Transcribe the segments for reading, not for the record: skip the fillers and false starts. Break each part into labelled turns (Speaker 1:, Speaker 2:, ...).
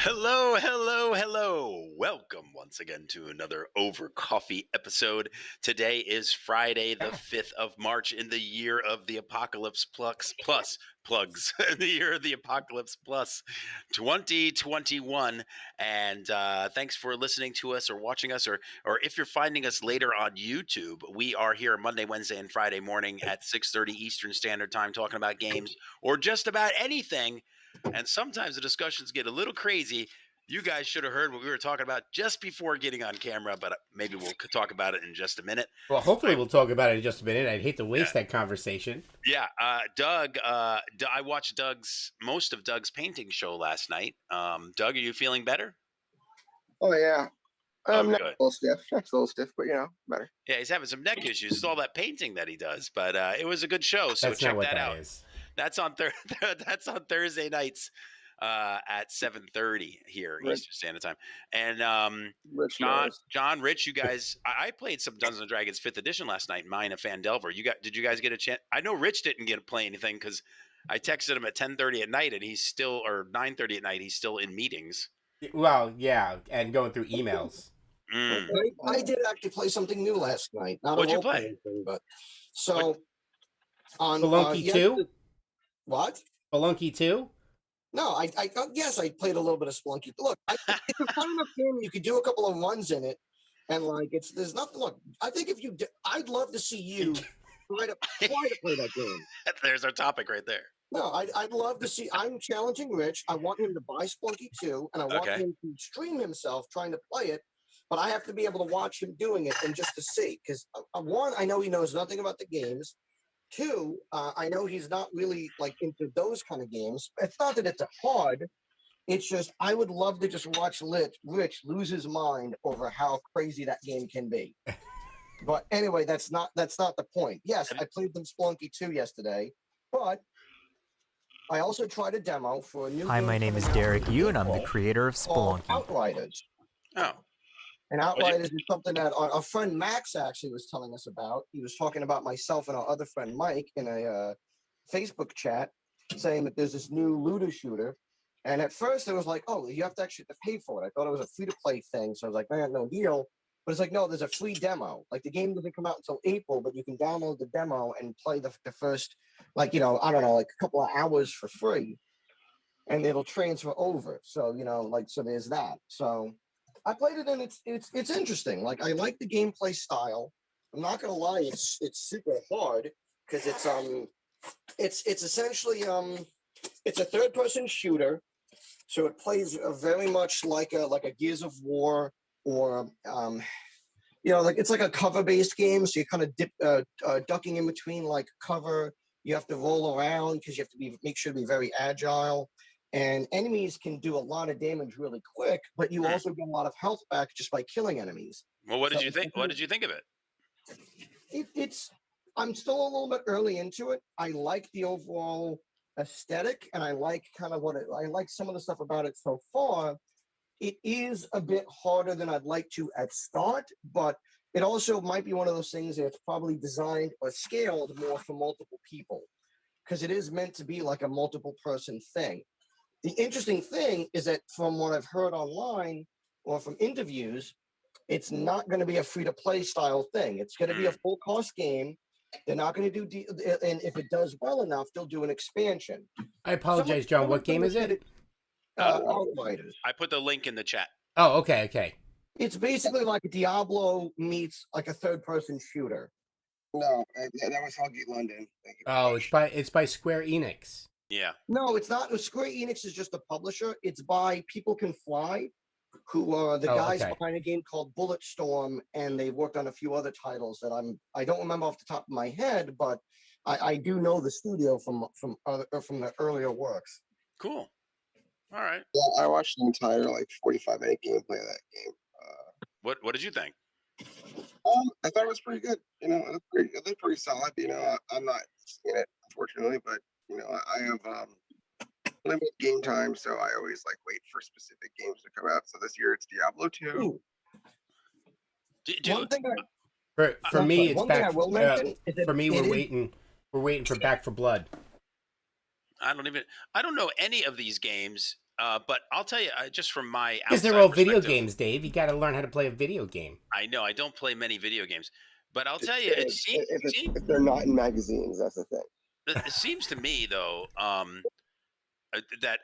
Speaker 1: Hello, hello, hello. Welcome once again to another Over Coffee episode. Today is Friday, the 5th of March in the year of the apocalypse plus plugs, in the year of the apocalypse plus 2021. And thanks for listening to us or watching us, or if you're finding us later on YouTube, we are here Monday, Wednesday, and Friday morning at 6:30 Eastern Standard Time talking about games or just about anything. And sometimes the discussions get a little crazy. You guys should have heard what we were talking about just before getting on camera, but maybe we'll talk about it in just a minute.
Speaker 2: Well, hopefully we'll talk about it in just a minute. I'd hate to waste
Speaker 1: Yeah.
Speaker 2: that conversation.
Speaker 1: Yeah, Doug. I watched most of Doug's painting show last night. Doug, are you feeling better?
Speaker 3: Oh yeah,
Speaker 1: Oh,
Speaker 3: neck's
Speaker 1: good.
Speaker 3: a little stiff. Neck's a little stiff, but better.
Speaker 1: Yeah, he's having some neck issues. It's all that painting that he does, but it was a good show. So
Speaker 2: That's
Speaker 1: check
Speaker 2: not what
Speaker 1: that
Speaker 2: that
Speaker 1: out.
Speaker 2: is.
Speaker 1: That's on That's on Thursday nights at 7:30 here Eastern Standard Time. And
Speaker 3: Rich
Speaker 1: Rich, you guys, I played some Dungeons and Dragons 5th edition last night. Mine and Fandelver. Did you guys get a chance? I know Rich didn't get to play anything because I texted him at 10:30 at night, and he's still, or 9:30 at night, he's still in meetings.
Speaker 2: Well, yeah, and going through emails.
Speaker 1: Mm.
Speaker 4: I did actually play something new last night. Not
Speaker 1: What'd
Speaker 4: a
Speaker 1: you
Speaker 4: role
Speaker 1: play?
Speaker 4: playing thing, but so on
Speaker 2: Spelunky 2?
Speaker 4: What?
Speaker 2: Spelunky 2?
Speaker 4: No, I yes, I played a little bit of Spelunky. Look, it's a fun enough game. You could do a couple of runs in it, and there's nothing. Look, I think I'd love to see you try to play that game.
Speaker 1: There's our topic right there.
Speaker 4: No, I'd love to see. I'm challenging Rich. I want him to buy Spelunky 2, and I want him to stream himself trying to play it. But I have to be able to watch him doing it and just to see. Because one, I know he knows nothing about the games. Two, I know he's not really into those kind of games. It's not that it's hard. It's just I would love to just watch Rich lose his mind over how crazy that game can be. But anyway, that's not the point. Yes, I played them Spelunky 2 yesterday, but I also tried a demo for a new.
Speaker 5: Hi, my name is Derek Yu, and I'm the creator of Spelunky.
Speaker 4: Outriders.
Speaker 1: Oh.
Speaker 4: And Outriders is something that our friend Max actually was telling us about. He was talking about myself and our other friend Mike in a Facebook chat, saying that there's this new looter shooter. And at first it was like, oh, you have to actually pay for it. I thought it was a free-to-play thing. So I was like, man, no deal. But it's like, no, there's a free demo. Like the game doesn't come out until April, but you can download the demo and play the first, I don't know, a couple of hours for free. And it'll transfer over. So, so there's that. So I played it and it's interesting. I like the gameplay style. I'm not gonna lie, it's super hard because it's essentially it's a third person shooter, so it plays very much like a Gears of War or it's like a cover based game. So you kind of ducking in between cover. You have to roll around because you have to make sure to be very agile. And enemies can do a lot of damage really quick, but you also get a lot of health back just by killing enemies.
Speaker 1: Well, what did you think? What did you think of it?
Speaker 4: I'm still a little bit early into it. I like the overall aesthetic, and I like kind of I like some of the stuff about it so far. It is a bit harder than I'd like to at start, but it also might be one of those things that it's probably designed or scaled more for multiple people because it is meant to be like a multiple person thing. The interesting thing is that from what I've heard online or from interviews, it's not going to be a free-to-play style thing. It's going to be a full-cost game. They're not going to do, and if it does well enough, they'll do an expansion.
Speaker 2: I apologize, John. What game is it?
Speaker 4: Outriders.
Speaker 1: I put the link in the chat.
Speaker 2: Oh, okay.
Speaker 4: It's basically like Diablo meets like a third-person shooter.
Speaker 3: No, that was Huggy London. Thank you.
Speaker 2: Oh, it's by Square Enix.
Speaker 1: Yeah.
Speaker 4: No, it's not. Square Enix is just a publisher. It's by People Can Fly, who are the guys behind a game called Bulletstorm, and they worked on a few other titles that I don't remember off the top of my head, but I do know the studio from the earlier works.
Speaker 1: Cool. All right.
Speaker 3: Yeah, I watched the entire 45-minute gameplay of that game.
Speaker 1: What did you think?
Speaker 3: I thought it was pretty good. It looked pretty solid. I'm not seeing it unfortunately, but I have limited game time, so I always wait for specific games to come out. So this year it's Diablo 2.
Speaker 4: One thing
Speaker 2: for me, it's
Speaker 4: one
Speaker 2: back.
Speaker 4: thing I will mention is that
Speaker 2: for me, we're waiting for Back for Blood.
Speaker 1: I don't know any of these games. But I'll tell you, just from my
Speaker 2: Because they're
Speaker 1: outside
Speaker 2: all video
Speaker 1: perspective,
Speaker 2: games, Dave. You got to learn how to play a video game.
Speaker 1: I know I don't play many video games, but I'll tell you,
Speaker 3: If they're not in magazines, that's the thing.
Speaker 1: it seems to me though that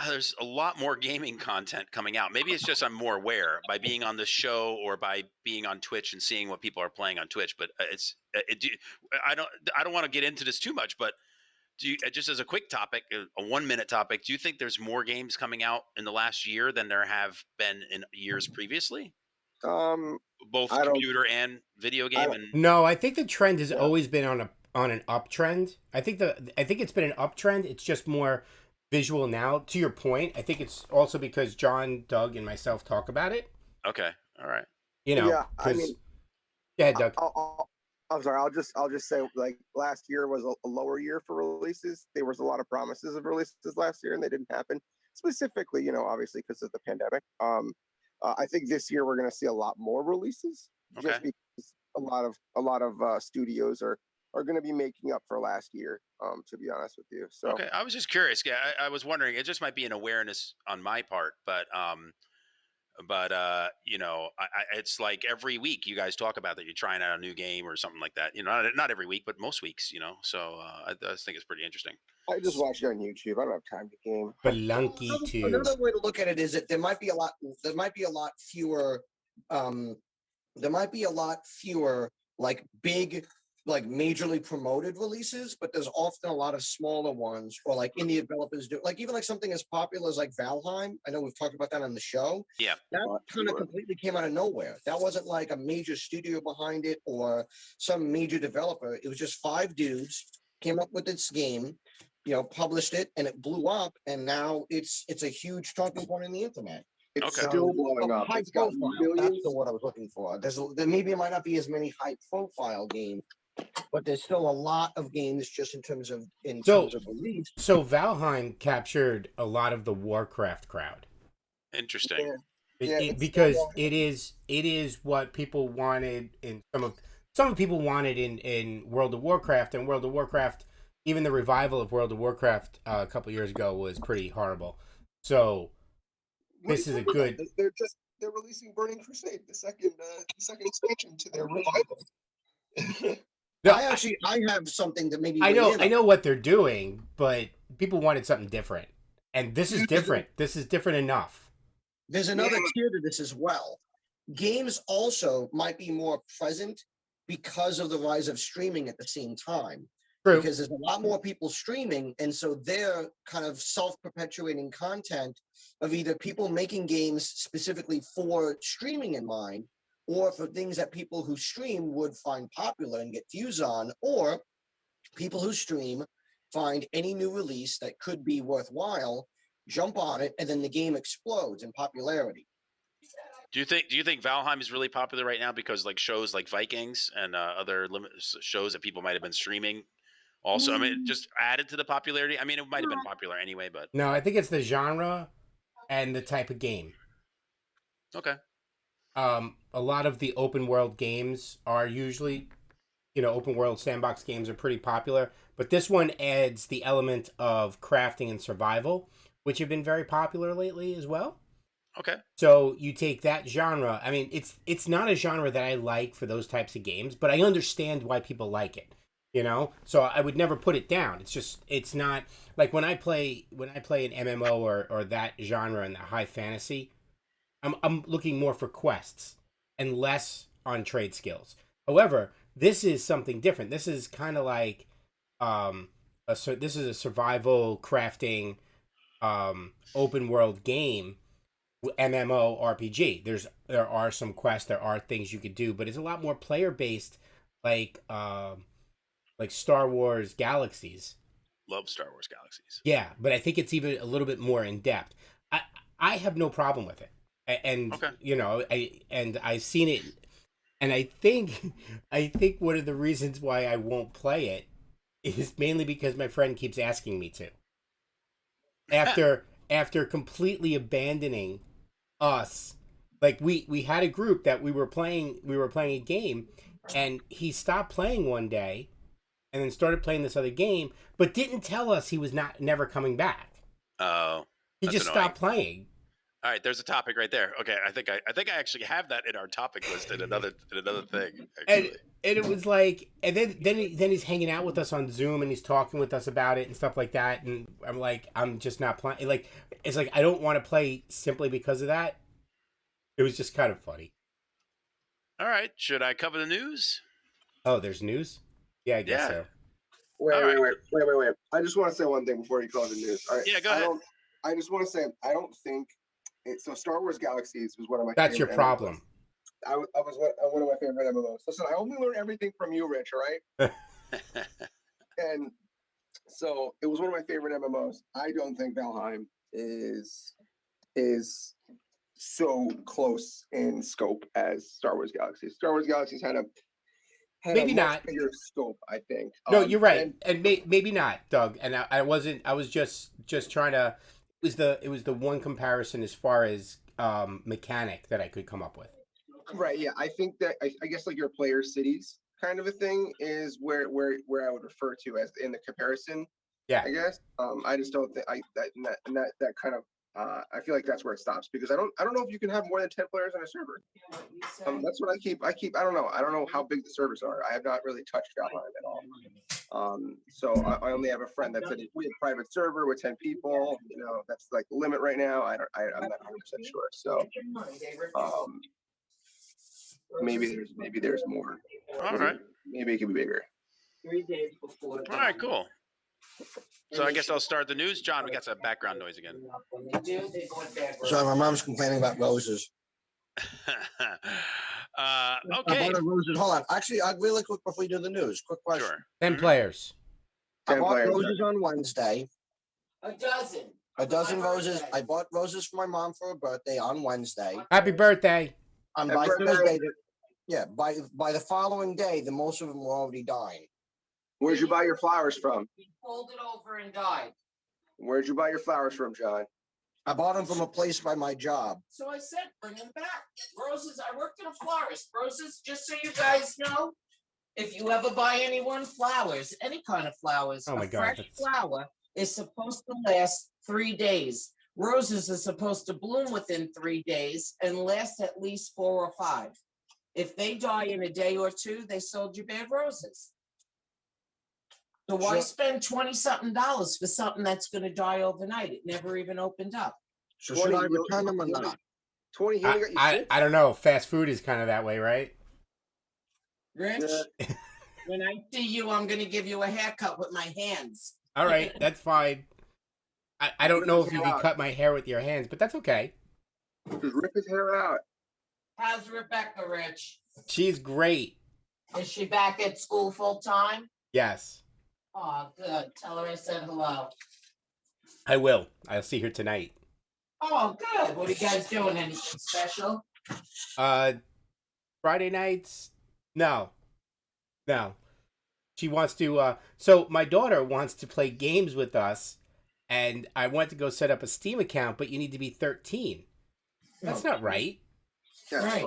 Speaker 1: there's a lot more gaming content coming out. Maybe it's just I'm more aware by being on the show or by being on Twitch and seeing what people are playing on Twitch. But I don't want to get into this too much, but do you, just as a quick topic, a 1 minute topic, do you think there's more games coming out in the last year than there have been in years previously? Both
Speaker 3: I don't-
Speaker 1: computer and video game, and
Speaker 2: No, I think the trend has always been on an uptrend. I think it's been an uptrend. It's just more visual now. To your point, I think it's also because John, Doug, and myself talk about it.
Speaker 1: okay, all right.
Speaker 2: You know,
Speaker 3: Yeah, I
Speaker 2: 'cause-
Speaker 3: mean,
Speaker 2: go ahead, Doug.
Speaker 3: I'm sorry. I'll just say, like, last year was a lower year for releases. There was a lot of promises of releases last year, and they didn't happen. Specifically, obviously because of the pandemic. I think this year we're going to see a lot more releases, just
Speaker 1: Okay.
Speaker 3: because a lot of studios are going to be making up for last year. To be honest with you, so
Speaker 1: Okay, I was just curious. Yeah, I was wondering. It just might be an awareness on my part, but it's like every week you guys talk about that you're trying out a new game or something like that. Not every week, but most weeks. So I just think it's pretty interesting.
Speaker 3: I just watch it on YouTube. I don't have time to game.
Speaker 2: Spelunky 2.
Speaker 4: Another way to look at it is that there might be a lot fewer like big, like majorly promoted releases, but there's often a lot of smaller ones, or like indie developers do, like even like something as popular as like Valheim. I know we've talked about that on the show.
Speaker 1: Yeah.
Speaker 4: That kind of completely came out of nowhere. That wasn't like a major studio behind it or some major developer. It was just 5 dudes came up with this game, published it, and it blew up, and now it's a huge talking point on the internet.
Speaker 3: It's
Speaker 1: Okay.
Speaker 3: still blowing up.
Speaker 4: High
Speaker 3: It's got
Speaker 4: profile.
Speaker 3: millions.
Speaker 4: That's the word I was looking for. There maybe might not be as many high profile games, but there's still a lot of games just in terms of release.
Speaker 2: So Valheim captured a lot of the Warcraft crowd.
Speaker 1: Interesting.
Speaker 2: Because it is what people wanted in some people wanted in World of Warcraft, and World of Warcraft, even the revival of World of Warcraft a couple years ago was pretty horrible. So this is a good.
Speaker 3: They're releasing Burning Crusade, the second expansion to their revival.
Speaker 2: No,
Speaker 4: I have something that maybe
Speaker 2: I know what they're doing, but people wanted something different, and this is different. This is different enough.
Speaker 4: There's another tier to this as well. Games also might be more present because of the rise of streaming at the same time.
Speaker 2: True.
Speaker 4: Because there's a lot more people streaming, and so they're kind of self-perpetuating content of either people making games specifically for streaming in mind, or for things that people who stream would find popular and get views on, or people who stream find any new release that could be worthwhile, jump on it, and then the game explodes in popularity.
Speaker 1: Do you think Valheim is really popular right now because like shows like Vikings and other shows that people might have been streaming? Also, I mean, just added to the popularity. I mean, it might have been popular anyway, but
Speaker 2: No, I think it's the genre and the type of game.
Speaker 1: okay.
Speaker 2: A lot of the open world games are usually, open world sandbox games are pretty popular, but this one adds the element of crafting and survival, which have been very popular lately as well.
Speaker 1: Okay.
Speaker 2: So you take that genre. I mean, it's not a genre that I like for those types of games, but I understand why people like it. So I would never put it down. It's not like when I play an MMO or that genre and the high fantasy, I'm looking more for quests and less on trade skills. However, this is something different. This is kind of like this is a survival crafting open world game, MMO RPG. There are some quests, there are things you could do, but it's a lot more player based, like Star Wars Galaxies.
Speaker 1: Love Star Wars Galaxies.
Speaker 2: Yeah, but I think it's even a little bit more in depth. I have no problem with it, and
Speaker 1: Okay.
Speaker 2: I've seen it, and I think one of the reasons why I won't play it is mainly because my friend keeps asking me to. After completely abandoning us, like we had a group that we were playing a game, and he stopped playing one day and then started playing this other game, but didn't tell us he was never coming back.
Speaker 1: Oh.
Speaker 2: He
Speaker 1: That's
Speaker 2: just
Speaker 1: annoying.
Speaker 2: stopped playing.
Speaker 1: All right, there's a topic right there. Okay, I think I actually have that in our topic list in another thing.
Speaker 2: And
Speaker 1: Actually,
Speaker 2: it was like, and then he's hanging out with us on Zoom and he's talking with us about it and stuff like that. And I'm like, I'm just not playing. Like, it's like I don't want to play simply because of that. It was just kind of funny.
Speaker 1: all right. Should I cover the news?
Speaker 2: Oh, there's news. Yeah, I guess
Speaker 1: Yeah.
Speaker 2: so.
Speaker 3: Wait,
Speaker 1: All right.
Speaker 3: wait. I just want to say one thing before you call the news. All right.
Speaker 1: Yeah, go ahead.
Speaker 3: I just want to say I don't think so. Star Wars Galaxies was one of my.
Speaker 2: That's your
Speaker 3: favorite
Speaker 2: problem.
Speaker 3: MMOs. I was one of my favorite MMOs. Listen, I only learned everything from you, Rich. All right. And so it was one of my favorite MMOs. I don't think Valheim is so close in scope as Star Wars Galaxies. Star Wars Galaxies had
Speaker 2: Maybe
Speaker 3: a much
Speaker 2: not.
Speaker 3: bigger scope, I think.
Speaker 2: No, you're right, and maybe not, Doug. And I wasn't. I was just trying to. It was the one comparison as far as mechanic that I could come up with.
Speaker 3: Right. Yeah. I think that I guess like your player cities kind of a thing is where I would refer to as in the comparison.
Speaker 2: Yeah.
Speaker 3: I guess. I just don't think that kind of. I feel like that's where it stops because I don't know if you can have more than 10 players on a server. That's what I keep. I don't know. I don't know how big the servers are. I have not really touched Valheim at all. So I only have a friend that said we have a private server with 10 people. You know, that's like the limit right now. I'm not 100% sure. So maybe there's more.
Speaker 1: All right.
Speaker 3: Maybe it could be bigger.
Speaker 6: 3 days before.
Speaker 1: All right, cool. So I guess I'll start the news. John, we got some background noise again.
Speaker 4: So my mom's complaining about roses.
Speaker 1: Okay.
Speaker 4: About roses. Hold on. Actually, really quick before you do the news, quick question.
Speaker 1: Sure.
Speaker 2: 10 players.
Speaker 4: I
Speaker 3: 10
Speaker 4: bought
Speaker 3: players.
Speaker 4: roses on Wednesday.
Speaker 6: A dozen.
Speaker 4: A dozen roses. I bought roses for my mom for her birthday on Wednesday.
Speaker 2: Happy birthday.
Speaker 4: And
Speaker 3: Happy
Speaker 4: by
Speaker 3: birthday.
Speaker 4: Thursday, by the following day, the most of them were already dying.
Speaker 3: Where'd you buy your flowers from?
Speaker 6: He folded over and died.
Speaker 3: Where'd you buy your flowers from, John?
Speaker 4: I bought them from a place by my job.
Speaker 6: So I said, bring them back. Roses, I worked in a florist. Roses, just so you guys know, if you ever buy anyone flowers, any kind of flowers,
Speaker 2: Oh my
Speaker 6: a
Speaker 2: God,
Speaker 6: fresh
Speaker 2: that's-
Speaker 6: flower is supposed to last 3 days. Roses are supposed to bloom within 3 days and last at least 4 or 5. If they die in a day or two, they sold you bad roses. So why
Speaker 4: Sure.
Speaker 6: spend $20-something for something that's going to die overnight? It never even opened up.
Speaker 4: So should I return them or
Speaker 3: you-
Speaker 4: not?
Speaker 3: 20 he only got you
Speaker 2: I
Speaker 3: 6?
Speaker 2: don't know. Fast food is kind of that way, right?
Speaker 6: Rich,
Speaker 3: Yeah.
Speaker 6: when I see you, I'm going to give you a haircut with my hands.
Speaker 2: All right, that's fine. I don't know if you can
Speaker 3: out.
Speaker 2: cut my hair with your hands, but that's okay.
Speaker 3: Just rip his hair out.
Speaker 6: How's Rebecca, Rich?
Speaker 2: She's great.
Speaker 6: Is she back at school full time?
Speaker 2: Yes,
Speaker 6: Oh, good. Tell her I said hello.
Speaker 2: I will. I'll see her tonight.
Speaker 6: Oh, good. What are you guys doing? Anything special?
Speaker 2: Friday nights? No. She wants to. So my daughter wants to play games with us, and I went to go set up a Steam account, but you need to be 13. That's not right.
Speaker 3: That's
Speaker 6: Right.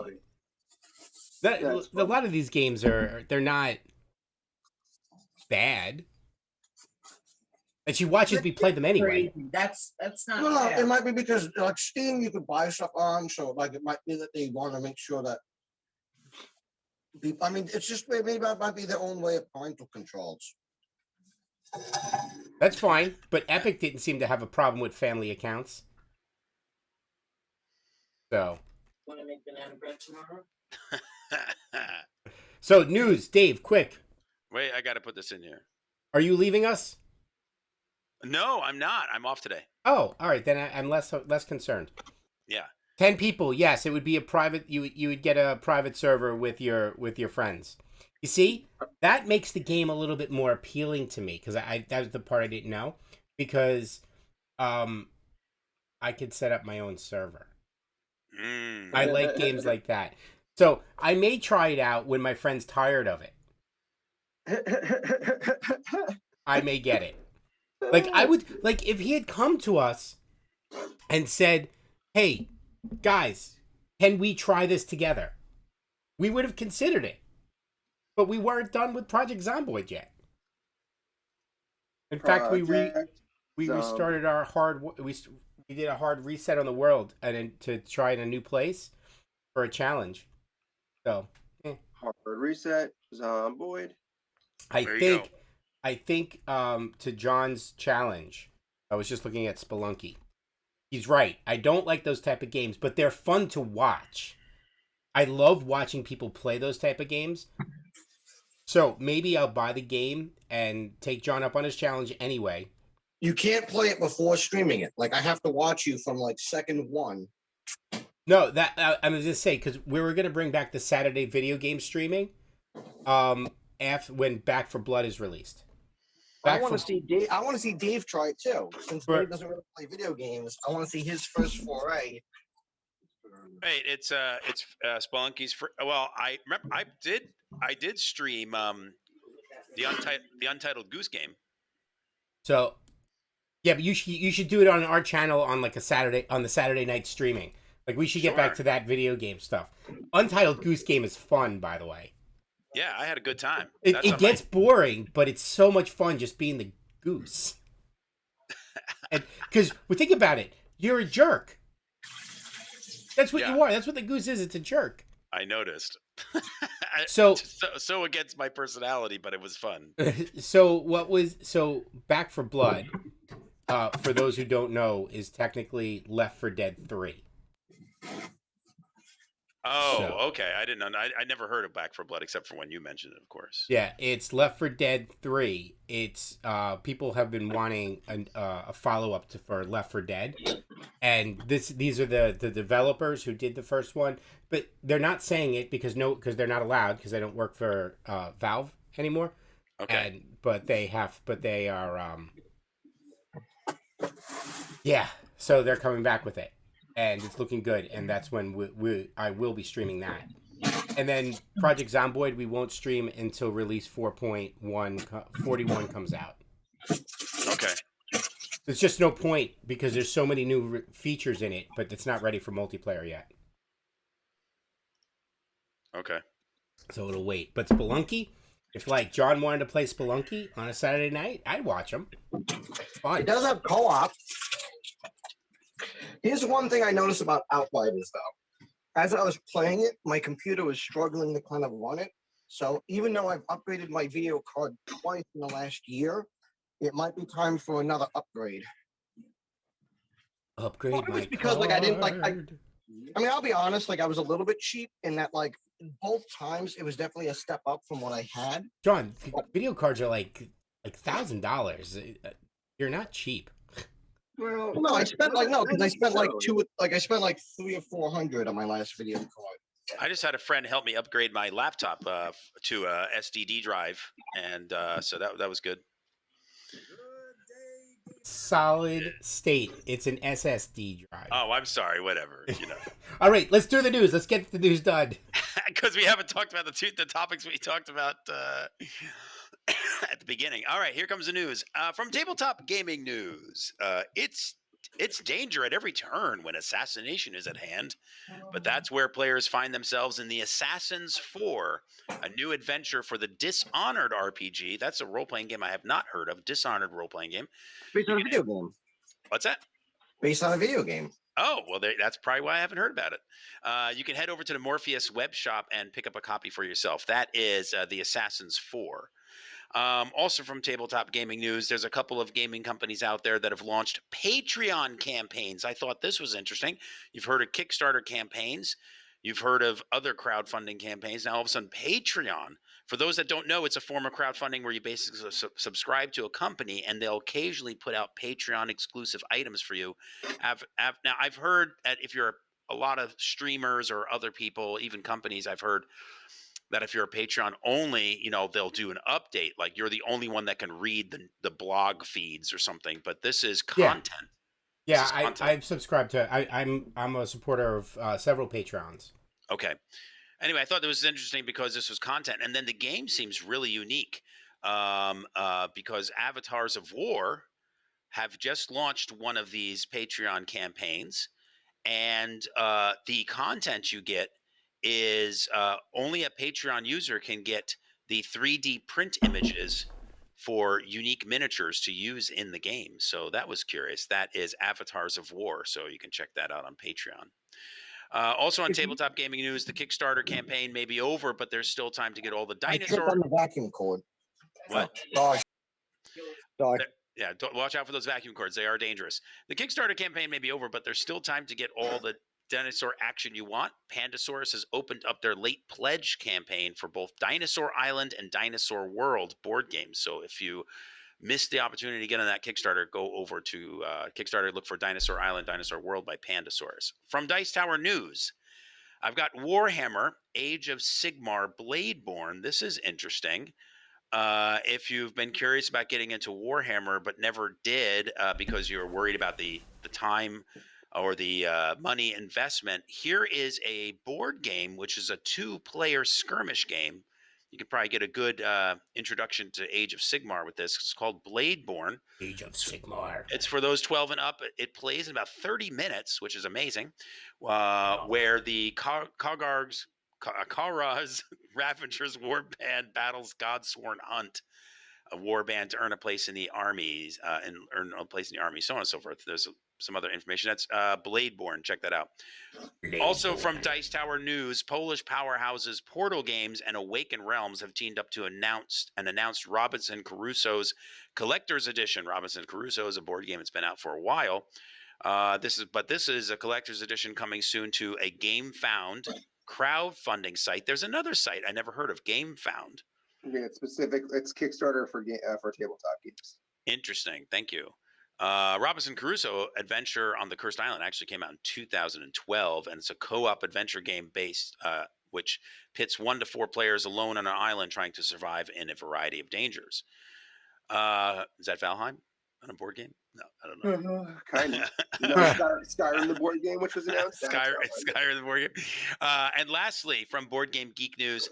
Speaker 3: funny.
Speaker 2: A lot of these games they're not bad. And she watches me play them anyway.
Speaker 6: Crazy. That's not
Speaker 4: No,
Speaker 6: fair.
Speaker 4: it might be because like Steam, you could buy stuff on, so like it might be that they want to make sure that. I mean, it's just maybe that might be their own way of parental controls.
Speaker 2: That's fine, but Epic didn't seem to have a problem with family accounts. So,
Speaker 6: Want to make banana bread tomorrow?
Speaker 2: so news, Dave, quick.
Speaker 1: Wait, I got to put this in here.
Speaker 2: Are you leaving us?
Speaker 1: No, I'm not. I'm off today.
Speaker 2: Oh, all right. Then I'm less concerned.
Speaker 1: Yeah.
Speaker 2: 10 people. Yes, it would be a private. You would get a private server with your friends. You see, that makes the game a little bit more appealing to me because that was the part I didn't know because, I could set up my own server. I like games like that. So I may try it out when my friend's tired of it. I may get it. Like I would like if he had come to us and said, "Hey, guys, can we try this together?" We would have considered it. But we weren't done with Project Zomboid yet. In fact, we restarted our He did a hard reset on the world and then to try in a new place for a challenge. So
Speaker 3: Hard reset. Zomboid.
Speaker 2: I
Speaker 1: There you
Speaker 2: think
Speaker 1: go.
Speaker 2: to John's challenge, I was just looking at Spelunky. He's right. I don't like those type of games, but they're fun to watch. I love watching people play those type of games. So maybe I'll buy the game and take John up on his challenge anyway.
Speaker 4: You can't play it before streaming it. Like I have to watch you from like second one.
Speaker 2: No, that I was just say because we were gonna bring back the Saturday video game streaming, after when Back for Blood is released.
Speaker 4: I want to see Dave. I want to see Dave try it too. Since
Speaker 2: For-
Speaker 4: Dave doesn't really play video games, I want to see his first foray.
Speaker 1: Right, it's Spelunky's. Well, I remember I did stream the Untitled Goose Game.
Speaker 2: So, yeah, but you should do it on our channel on like on the Saturday night streaming. Like we should get back
Speaker 1: Sure.
Speaker 2: to that video game stuff. Untitled Goose Game is fun, by the way.
Speaker 1: Yeah, I had a good time.
Speaker 2: It
Speaker 1: That's on
Speaker 2: gets boring, but it's so much fun just being the goose. And because we think about it, you're a jerk. That's what
Speaker 1: Yeah.
Speaker 2: you are. That's what the goose is. It's a jerk.
Speaker 1: I noticed.
Speaker 2: So-
Speaker 1: so against my personality, but it was fun.
Speaker 2: So Back for Blood, for those who don't know, is technically Left 4 Dead 3.
Speaker 1: Oh,
Speaker 2: So-
Speaker 1: okay. I didn't know. I never heard of Back for Blood except for when you mentioned it, of course.
Speaker 2: Yeah, it's Left 4 Dead 3. It's people have been wanting a follow up for Left 4 Dead, and these are the developers who did the first one, but they're not saying it because they're not allowed because they don't work for Valve anymore.
Speaker 1: Okay.
Speaker 2: But they are yeah. So they're coming back with it, and it's looking good, and that's when I will be streaming that. And then Project Zomboid, we won't stream until release 4.41 comes out.
Speaker 1: Okay.
Speaker 2: There's just no point because there's so many new features in it, but it's not ready for multiplayer yet.
Speaker 1: Okay.
Speaker 2: So it'll wait. But Spelunky, if like John wanted to play Spelunky on a Saturday night, I'd watch him. Fun.
Speaker 4: It does have co-op. Here's one thing I noticed about Outriders, though. As I was playing it, my computer was struggling to kind of run it. So even though I've upgraded my video card twice in the last year, it might be time for another upgrade.
Speaker 2: Upgrade
Speaker 4: Well, it was
Speaker 2: my
Speaker 4: because, like, I didn't, like,
Speaker 2: card.
Speaker 4: I mean, I'll be honest, like I was a little bit cheap in that, like, both times it was definitely a step up from what I had.
Speaker 2: John, video cards are like $1,000. You're not cheap.
Speaker 3: Well,
Speaker 4: No, I spent like no, because I spent like I spent like 300 or 400 on my last video card.
Speaker 1: I just had a friend help me upgrade my laptop to a SDD drive, and so that was good.
Speaker 2: Solid state. It's an SSD drive.
Speaker 1: Oh, I'm sorry. Whatever.
Speaker 2: All right, let's do the news. Let's get the news done.
Speaker 1: Because we haven't talked about the topics we talked about at the beginning. All right, here comes the news from Tabletop Gaming News. It's danger at every turn when assassination is at hand, but that's where players find themselves in the Assassins 4, a new adventure for the Dishonored RPG. That's a role-playing game I have not heard of. Dishonored role-playing game.
Speaker 4: Based on a video game.
Speaker 1: What's that?
Speaker 4: Based on a video game.
Speaker 1: Oh, well, that's probably why I haven't heard about it. You can head over to the Morpheus web shop and pick up a copy for yourself. That is the Assassins 4. Also from Tabletop Gaming News, there's a couple of gaming companies out there that have launched Patreon campaigns. I thought this was interesting. You've heard of Kickstarter campaigns. You've heard of other crowdfunding campaigns. Now, all of a sudden, Patreon. For those that don't know, it's a form of crowdfunding where you basically subscribe to a company, and they'll occasionally put out Patreon-exclusive items for you. Now, I've heard that if you're a lot of streamers or other people, even companies, I've heard that if you're a Patreon only, they'll do an update. Like you're the only one that can read the blog feeds or something. But this is content.
Speaker 2: Yeah, I've subscribed to. I'm a supporter of several Patreons.
Speaker 1: Okay. Anyway, I thought it was interesting because this was content, and then the game seems really unique because Avatars of War have just launched one of these Patreon campaigns, and the content you get is only a Patreon user can get the 3D print images for unique miniatures to use in the game. So that was curious. That is Avatars of War. So you can check that out on Patreon. Also on tabletop gaming news, the Kickstarter campaign may be over, but there's still time to get all the
Speaker 4: I tripped
Speaker 1: dinosaur.
Speaker 4: on the vacuum cord.
Speaker 1: What?
Speaker 4: Sorry.
Speaker 1: Yeah, watch out for those vacuum cords. They are dangerous. The Kickstarter campaign may be over, but there's still time to get all the dinosaur action you want. Pandasaurus has opened up their late pledge campaign for both Dinosaur Island and Dinosaur World board games. So if you missed the opportunity to get on that Kickstarter, go over to Kickstarter, look for Dinosaur Island, Dinosaur World by Pandasaurus. From Dice Tower News, I've got Warhammer, Age of Sigmar, Bladeborn. This is interesting. If you've been curious about getting into Warhammer but never did because you were worried about the time or the money investment, here is a board game, which is a 2-player skirmish game. You could probably get a good introduction to Age of Sigmar with this. It's called Bladeborn.
Speaker 2: Age of Sigmar.
Speaker 1: It's for those 12 and up. It plays in about 30 minutes, which is amazing, where the Karaz Ravagers Warband battles Godsworn Hunt, a warband to earn a place in the armies, so on and so forth. There's some other information. That's Bladeborn. Check that out. Also from Dice Tower News, Polish powerhouses Portal Games and Awaken Realms have teamed up to announced Robinson Crusoe's Collector's Edition. Robinson Crusoe is a board game that's been out for a while. This is a Collector's Edition coming soon to a GameFound crowdfunding site. There's another site I never heard of, GameFound.
Speaker 3: Yeah, it's specific. It's Kickstarter for tabletop games.
Speaker 1: Interesting. Thank you. Robinson Crusoe Adventure on the Cursed Island actually came out in 2012, and it's a co-op adventure game based, which pits 1 to 4 players alone on an island trying to survive in a variety of dangers. Is that Valheim on a board game? No, I don't know.
Speaker 3: Kind of. Skyrim, the board game, which was announced.
Speaker 1: Skyrim, the board game. And lastly, from Board Game Geek News,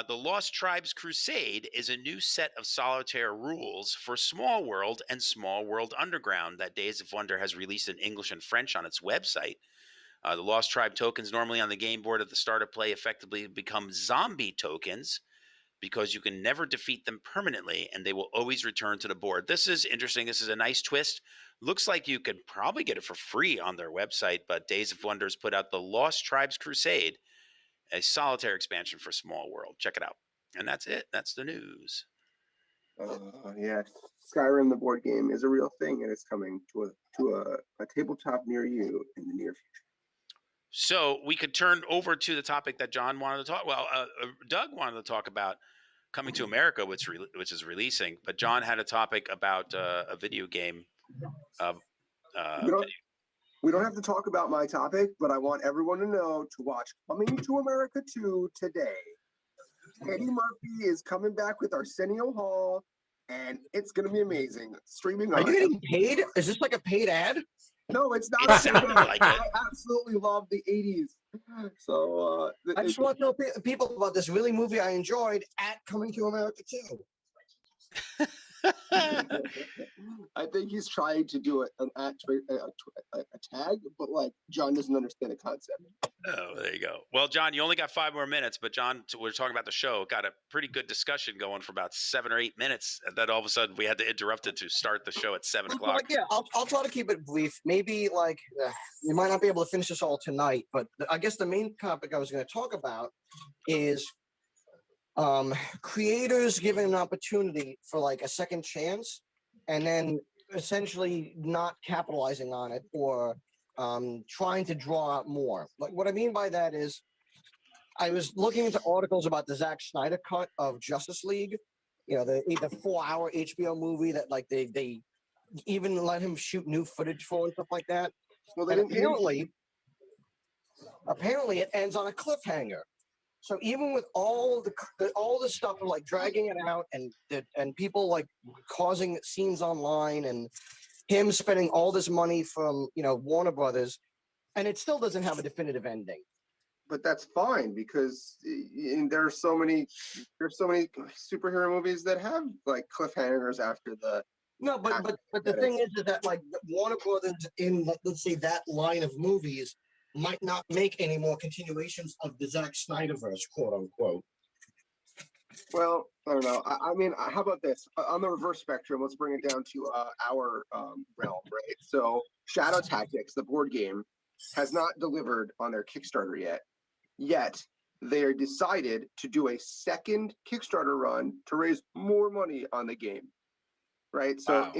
Speaker 1: the Lost Tribes Crusade is a new set of solitaire rules for Small World and Small World Underground that Days of Wonder has released in English and French on its website. The Lost Tribe tokens normally on the game board at the start of play effectively become zombie tokens because you can never defeat them permanently and they will always return to the board. This is interesting. This is a nice twist. Looks like you could probably get it for free on their website, but Days of Wonders put out the Lost Tribes Crusade, a solitaire expansion for Small World. Check it out. And that's it. That's the news.
Speaker 3: Yeah, Skyrim, the board game, is a real thing, and it's coming to a tabletop near you in the near future.
Speaker 1: So we could turn over to the topic that John wanted to talk. Well, Doug wanted to talk about Coming to America, which is releasing. But John had a topic about a video game.
Speaker 3: We don't have to talk about my topic, but I want everyone to know to watch Coming to America 2 today. Eddie Murphy is coming back with Arsenio Hall, and it's going to be amazing. Streaming.
Speaker 4: Are you getting paid? Is this like a paid ad?
Speaker 3: No, it's not.
Speaker 1: It sounded like it.
Speaker 3: I absolutely love the 80s. So
Speaker 4: I just want to tell people about this really movie I enjoyed at Coming to America 2.
Speaker 3: I think he's trying to do a tag, but like John doesn't understand the concept.
Speaker 1: Oh, there you go. Well, John, you only got 5 more minutes, but John, we're talking about the show. Got a pretty good discussion going for about 7 or 8 minutes, and then all of a sudden we had to interrupt it to start the show at 7 o'clock.
Speaker 4: Like, yeah, I'll try to keep it brief. Maybe like we might not be able to finish this all tonight, but I guess the main topic I was going to talk about is creators given an opportunity for like a second chance and then essentially not capitalizing on it or trying to draw out more. Like what I mean by that is I was looking into articles about the Zack Snyder cut of Justice League, you know, the 4-hour HBO movie that like they even let him shoot new footage for and stuff like that.
Speaker 3: Well,
Speaker 4: and apparently it ends on a cliffhanger. So even with all the stuff of like dragging it out and people like causing scenes online and him spending all this money from, you know, Warner Brothers, and it still doesn't have a definitive ending.
Speaker 3: But that's fine because there's so many superhero movies that have like cliffhangers after the.
Speaker 4: No, but the thing is that like Warner Brothers in, let's say, that line of movies might not make any more continuations of the Zack Snyderverse, quote unquote.
Speaker 3: Well, I don't know. I mean, how about this? On the reverse spectrum, let's bring it down to our realm, right? So, Shadow Tactics, the board game, has not delivered on their Kickstarter yet. Yet, they are decided to do a second Kickstarter run to raise more money on the game, right? So,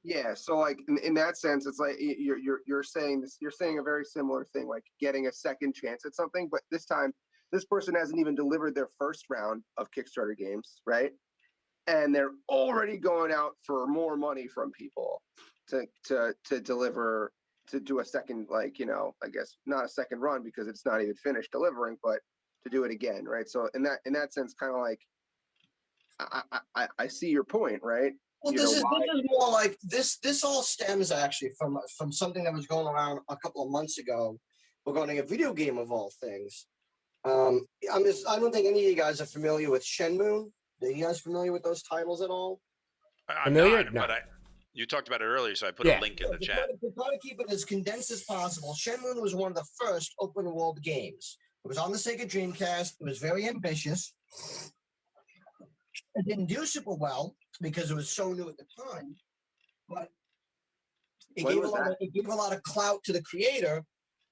Speaker 1: Wow.
Speaker 3: so like in that sense, it's like you're saying this. You're saying a very similar thing, like getting a second chance at something, but this time this person hasn't even delivered their first round of Kickstarter games, right? And they're already going out for more money from people to deliver, to do a second, like, I guess not a second run because it's not even finished delivering, but to do it again, right? So in that sense, kind of like I see your point, right?
Speaker 4: Well, this is more like this. This all stems actually from something that was going around a couple of months ago regarding a video game of all things. I don't think any of you guys are familiar with Shenmue. Are you guys familiar with those titles at all?
Speaker 1: I'm
Speaker 2: Familiar?
Speaker 1: not,
Speaker 2: No.
Speaker 1: but you talked about it earlier, so I put
Speaker 2: Yeah.
Speaker 1: a link in the
Speaker 4: To
Speaker 1: chat.
Speaker 4: try to keep it as condensed as possible, Shenmue was one of the first open world games. It was on the Sega Dreamcast. It was very ambitious. It didn't do super well because it was so new at the time, but it gave a lot of clout to the creator,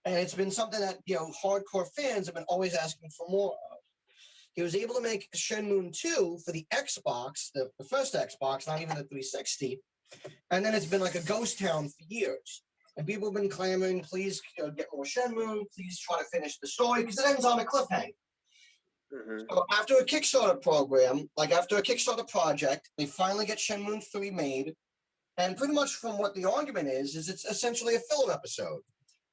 Speaker 4: and it's been something that hardcore fans have been always asking for more of. He was able to make Shenmue 2 for the Xbox, the first Xbox, not even the 360, and then it's been like a ghost town for years. And people have been clamoring, please get more Shenmue, please try to finish the story, because it ends on a cliffhanger. So after a Kickstarter program, like after a Kickstarter project, they finally get Shenmue 3 made. And pretty much from what the argument is it's essentially a filler episode.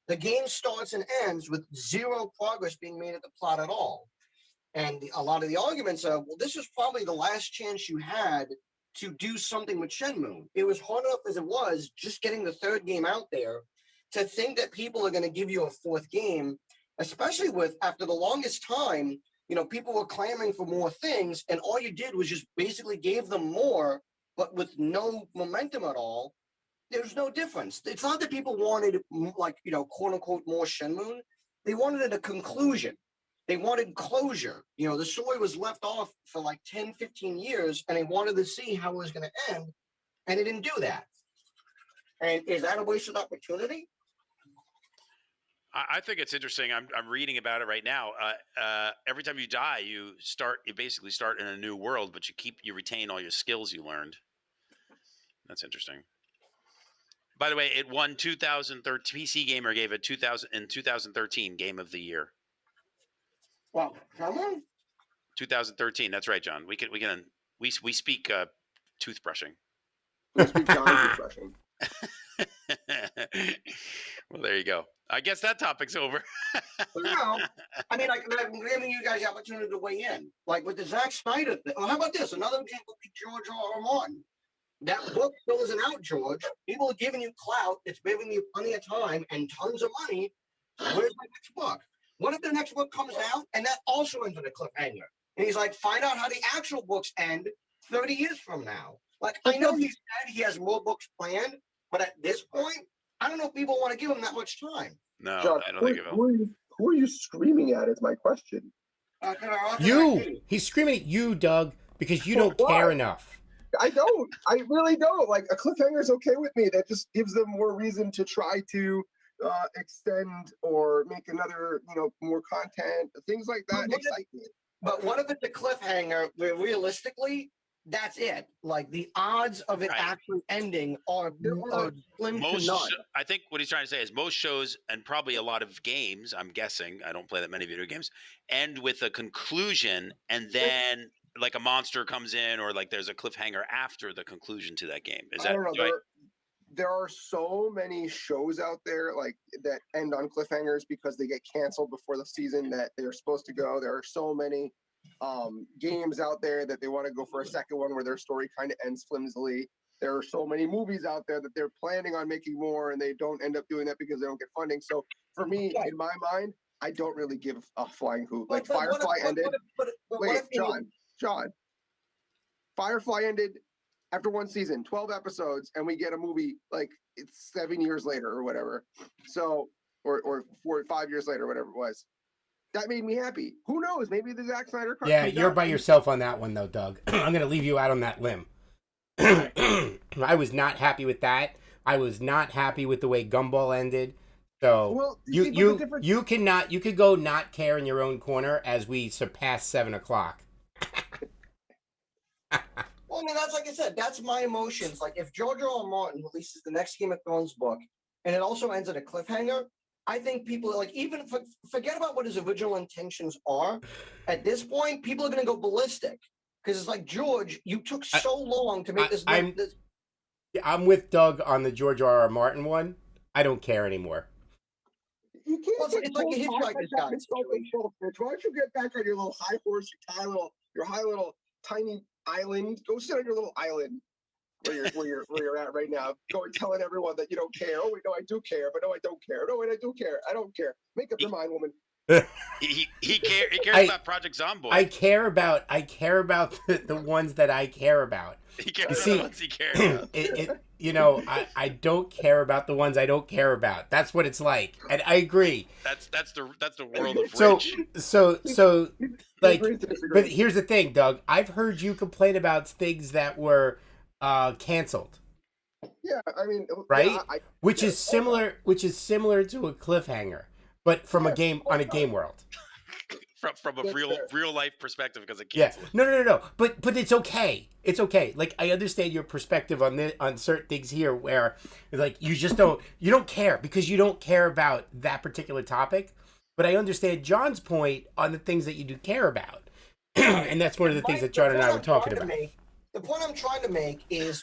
Speaker 4: The game starts and ends with zero progress being made at the plot at all. And a lot of the arguments are, well, this was probably the last chance you had to do something with Shenmue. It was hard enough as it was just getting the third game out there. To think that people are going to give you a fourth game, especially with after the longest time, people were clamoring for more things, and all you did was just basically gave them more, but with no momentum at all. There's no difference. It's not that people wanted, like, quote unquote, more Shenmue. They wanted a conclusion. They wanted closure. The story was left off for like 10, 15 years, and they wanted to see how it was going to end, and it didn't do that. And is that a wasted opportunity?
Speaker 1: I think it's interesting. I'm reading about it right now. Every time you die, you basically start in a new world, but you retain all your skills you learned. That's interesting. By the way, it won 2013. PC Gamer gave it 2013 Game of the Year.
Speaker 4: Wow, come on.
Speaker 1: 2013. That's right, John. We speak toothbrushing.
Speaker 3: We speak John toothbrushing.
Speaker 1: Well, there you go. I guess that topic's over.
Speaker 4: No, I mean, I'm giving you guys the opportunity to weigh in. Like with the Zack Snyder thing. Well, how about this? Another example would be George R. R. Martin. That book still isn't out, George. People are giving you clout. It's giving you plenty of time and tons of money. Where's my next book? What if the next book comes out and that also ends with a cliffhanger? And he's like, find out how the actual books end 30 years from now. Like, I know he said he has more books planned, but at this point, I don't know if people want to give him that much time.
Speaker 1: No,
Speaker 3: John,
Speaker 1: I don't think it will.
Speaker 3: who are you screaming at is my question.
Speaker 2: You! He's screaming at you, Doug, because you don't care enough.
Speaker 3: I don't. I really don't. Like, a cliffhanger is okay with me. That just gives them more reason to try to extend or make another, more content. Things like that excite me.
Speaker 4: But what if it's a cliffhanger where realistically, that's it? Like, the odds of it actually ending are slim to none.
Speaker 1: I think what he's trying to say is most shows, and probably a lot of games, I'm guessing, I don't play that many video games, end with a conclusion, and then like a monster comes in, or like there's a cliffhanger after the conclusion to that game. Is that?
Speaker 3: I don't know. There are so many shows out there like that end on cliffhangers because they get canceled before the season that they're supposed to go. There are so many games out there that they want to go for a second one where their story kind of ends flimsily. There are so many movies out there that they're planning on making more and they don't end up doing that because they don't get funding. So for me, in my mind, I don't really give a flying hoot. Like Firefly ended. Wait, John. Firefly ended after one season, 12 episodes, and we get a movie like it's 7 years later or whatever. So, or 4 or 5 years later, whatever it was. that made me happy. Who knows? Maybe the Zack Snyder cut.
Speaker 2: Yeah,
Speaker 3: comes
Speaker 2: you're
Speaker 3: out
Speaker 2: by
Speaker 3: and-
Speaker 2: yourself on that one though, Doug. I'm gonna leave you out on that limb. I was not happy with that. I was not happy with the way Gumball ended. So
Speaker 3: Well,
Speaker 2: you
Speaker 3: see, but the
Speaker 2: you
Speaker 3: difference-
Speaker 2: you could go not care in your own corner as we surpass 7 o'clock.
Speaker 4: Well, I mean, that's like I said, that's my emotions. Like, if George R. R. Martin releases the next Game of Thrones book and it also ends at a cliffhanger, I think people, like, even forget about what his original intentions are. At this point, people are going to go ballistic because it's like, George, you took so long to make this.
Speaker 2: I'm with Doug on the George R. R. Martin one. I don't care anymore.
Speaker 3: You can't
Speaker 4: Well, it's like a
Speaker 3: full
Speaker 4: Hitchhiker's
Speaker 3: like
Speaker 4: Guide
Speaker 3: that insulting Philip Rich. Why don't you get back on your little high horse, your high little tiny island? Go sit on your little island where you're at right now. Go and telling everyone that you don't care. Oh wait, no, I do care, but no, I don't care. No, wait, I do care. I don't care. Make up your mind, woman.
Speaker 1: He cares about Project Zomboid.
Speaker 2: I care about the ones that I care about.
Speaker 1: He cares about
Speaker 2: See,
Speaker 1: the ones he cares about.
Speaker 2: I don't care about the ones I don't care about. That's what it's like, and I agree.
Speaker 1: That's the world of
Speaker 2: So
Speaker 1: Rich.
Speaker 2: so like,
Speaker 3: Agree to disagree.
Speaker 2: but here's the thing, Doug. I've heard you complain about things that were canceled,
Speaker 3: Yeah, I mean,
Speaker 2: right?
Speaker 3: yeah,
Speaker 2: which is similar to a cliffhanger, but from a game on a game world.
Speaker 1: From a
Speaker 3: That's fair.
Speaker 1: real life perspective, because it
Speaker 2: Yeah,
Speaker 1: canceled.
Speaker 2: no. But it's okay. It's okay. Like, I understand your perspective on certain things here, where like you don't care because you don't care about that particular topic. But I understand John's point on the things that you do care about, and that's one of the things that John and I were talking about.
Speaker 4: The point I'm trying to make is,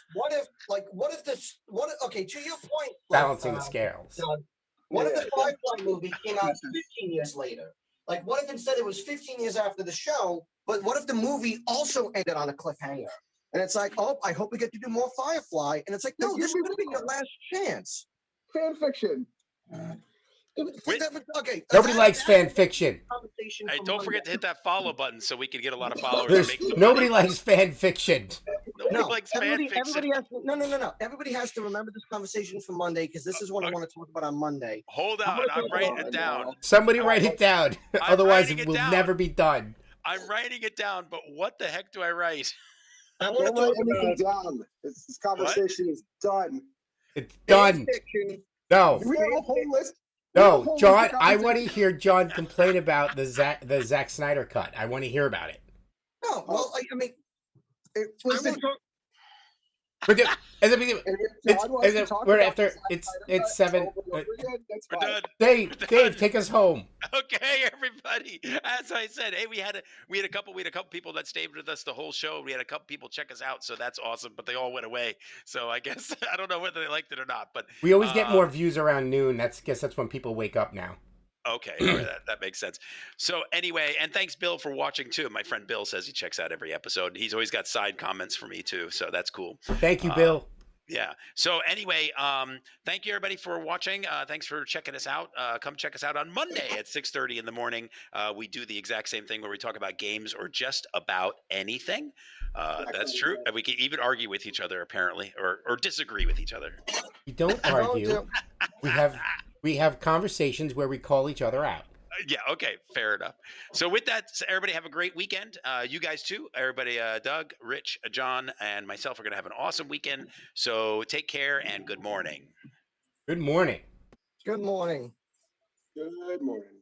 Speaker 4: okay, to your point,
Speaker 2: Balancing the scales.
Speaker 4: Doug, what if the Firefly movie came out 15 years later? Like, what if instead it was 15 years after the show, but what if the movie also ended on a cliffhanger? And it's like, oh, I hope we get to do more Firefly. And it's like, no, this is going to be your last chance.
Speaker 3: fan fiction.
Speaker 4: Okay.
Speaker 2: Nobody likes fan fiction.
Speaker 1: Hey, don't forget to hit that follow button so we can get a lot of followers. And make some
Speaker 2: Nobody
Speaker 1: money.
Speaker 2: likes fan fiction.
Speaker 1: Nobody likes fan fiction.
Speaker 4: Everybody has to, no. Everybody has to remember this conversation for Monday, because this is what I want to talk about on Monday.
Speaker 1: Hold on, I'm writing it down.
Speaker 2: Somebody write it down.
Speaker 1: I'm
Speaker 2: Otherwise,
Speaker 1: writing
Speaker 2: it
Speaker 1: it
Speaker 2: will
Speaker 1: down.
Speaker 2: never be done.
Speaker 1: I'm writing it down, but what the heck do I write?
Speaker 4: I want
Speaker 3: Don't
Speaker 4: to
Speaker 3: write
Speaker 4: talk
Speaker 3: anything
Speaker 4: about
Speaker 3: down. This conversation is done.
Speaker 2: It's done.
Speaker 4: fan fiction.
Speaker 2: No.
Speaker 3: We have a whole list. We have a
Speaker 2: No,
Speaker 3: whole
Speaker 2: John,
Speaker 3: list of
Speaker 2: I want to
Speaker 3: conversations.
Speaker 2: hear John complain about the Zack Snyder cut. I want to hear about it.
Speaker 4: No, well, I mean,
Speaker 3: Listen,
Speaker 2: We're good. At the beginning,
Speaker 3: if
Speaker 2: it's-
Speaker 3: John wants
Speaker 2: it's-
Speaker 3: to talk
Speaker 2: we're
Speaker 3: about
Speaker 2: after-
Speaker 3: Zack
Speaker 2: it's-
Speaker 3: Snyder
Speaker 2: it's
Speaker 3: cut,
Speaker 2: 7
Speaker 3: over and over again, that's
Speaker 1: We're
Speaker 3: fine.
Speaker 1: done.
Speaker 2: Dave, take us home.
Speaker 1: Okay, everybody. As I said, hey, we had a couple people that stayed with us the whole show. We had a couple people check us out, so that's awesome. But they all went away. So I guess I don't know whether they liked it or not. But
Speaker 2: We always get more views around noon. Guess that's when people wake up now.
Speaker 1: okay, all right, that makes sense. So anyway, and thanks, Bill, for watching too. My friend Bill says he checks out every episode. He's always got side comments for me too, so that's cool.
Speaker 2: Thank you, Bill.
Speaker 1: Yeah. So anyway, thank you everybody for watching. Thanks for checking us out. Come check us out on Monday at 6:30 in the morning. We do the exact same thing where we talk about games or just about anything. That's true. And we can even argue with each other apparently, or disagree with each other.
Speaker 2: We don't argue. We have conversations where we call each other out.
Speaker 1: Yeah. Okay. Fair enough. So with that, everybody have a great weekend. You guys too. Everybody, Doug, Rich, John, and myself are going to have an awesome weekend. So take care and good morning.
Speaker 2: Good morning.
Speaker 4: good morning.
Speaker 3: Good morning.